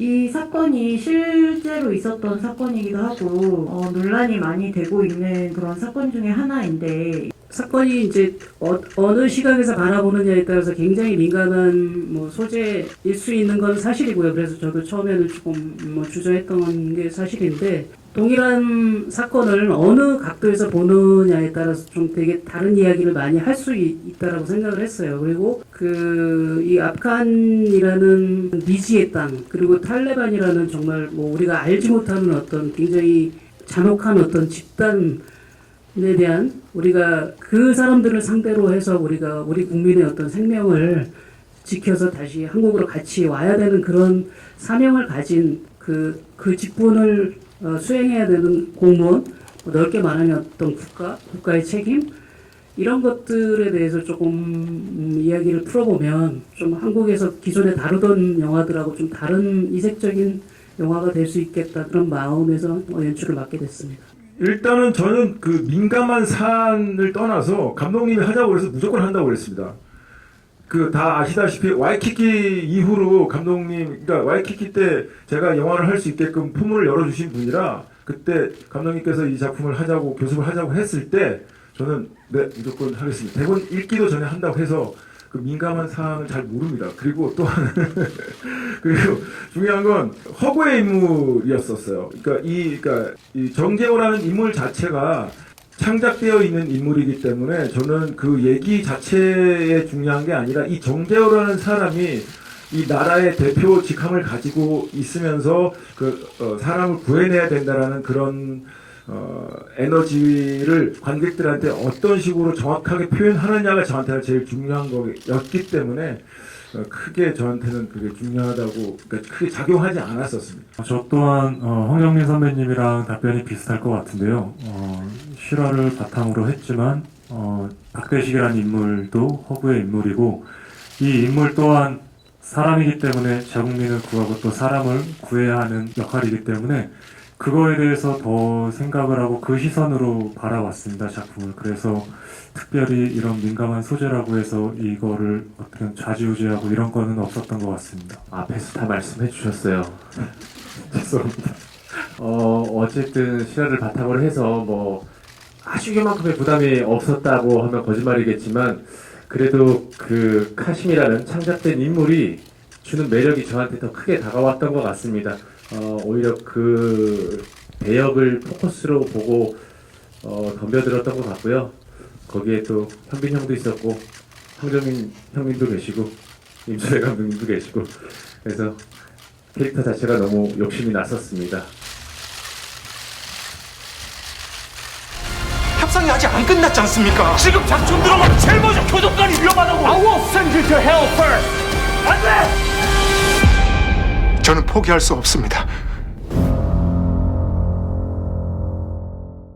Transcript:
이 사건이 실제로 있었던 사건이기도 하고 논란이 많이 되고 있는 그런 사건 중에 하나인데 사건이 이제 어느 시각에서 바라보느냐에 따라서 굉장히 민감한 소재일 수 있는 건 사실이고요. 그래서 저도 처음에는 조금 주저했던 게 사실인데 동일한 사건을 어느 각도에서 보느냐에 따라서 좀 되게 다른 이야기를 많이 할 수 있다라고 생각을 했어요. 그리고 이 아프간이라는 미지의 땅 그리고 탈레반이라는 정말 우리가 알지 못하는 어떤 굉장히 잔혹한 어떤 집단에 대한 우리가 그 사람들을 상대로 해서 우리가 우리 국민의 어떤 생명을 지켜서 다시 한국으로 같이 와야 되는 그런 사명을 가진 그 직분을 수행해야 되는 공무원, 넓게 말하면 어떤 국가의 책임 이런 것들에 대해서 조금 이야기를 풀어보면 좀 한국에서 기존에 다루던 영화들하고 좀 다른 이색적인 영화가 될 수 있겠다 그런 마음에서 연출을 맡게 됐습니다. 일단은 저는 그 민감한 사안을 떠나서 감독님이 하자고 그래서 무조건 한다고 그랬습니다. 그 다 아시다시피 와이키키 이후로 감독님, 그러니까 와이키키 때 제가 영화를 할 수 있게끔 포문을 열어주신 분이라 그때 감독님께서 이 작품을 하자고 교습을 하자고 했을 때 저는 네 무조건 하겠습니다. 대본 읽기도 전에 한다고 해서 그 민감한 사항을 잘 모릅니다. 그리고 또 하나는 그리고 중요한 건 허구의 인물이었었어요. 그러니까 이 정재호라는 인물 자체가 창작되어 있는 인물이기 때문에 저는 그 얘기 자체에 중요한 게 아니라 이 정재호라는 사람이 이 나라의 대표 직함을 가지고 있으면서 사람을 구해내야 된다라는 그런 에너지를 관객들한테 어떤 식으로 정확하게 표현하느냐가 저한테는 제일 중요한 거였기 때문에 크게 저한테는 그게 중요하다고 그러니까 크게 작용하지 않았었습니다. 저 또한 황정민 선배님이랑 답변이 비슷할 것 같은데요. 실화를 바탕으로 했지만 박대식이라는 인물도 허구의 인물이고 이 인물 또한 사람이기 때문에 자국민을 구하고 또 사람을 구해야 하는 역할이기 때문에 그거에 대해서 더 생각을 하고 그 시선으로 바라봤습니다, 작품을. 그래서 특별히 이런 민감한 소재라고 해서 이거를 어떻게 좌지우지하고 이런 거는 없었던 것 같습니다. 앞에서 다 말씀해 주셨어요. 죄송합니다. 어쨌든 실화를 바탕으로 해서 아주 요만큼의 부담이 없었다고 하면 거짓말이겠지만 그래도 그 카심이라는 창작된 인물이 주는 매력이 저한테 더 크게 다가왔던 것 같습니다. 오히려 그 배역을 포커스로 보고 덤벼들었던 것 같고요. 거기에 또 현빈 형도 있었고 황정민 형님도 계시고 임철회 감독님도 계시고 그래서 캐릭터 자체가 너무 욕심이 났었습니다. 협상이 아직 안 끝났지 않습니까? 지금 작전 들어가면 제일 먼저 교도관이 위험하다고. I will send you to hell first. 안 돼! 저는 포기할 수 없습니다.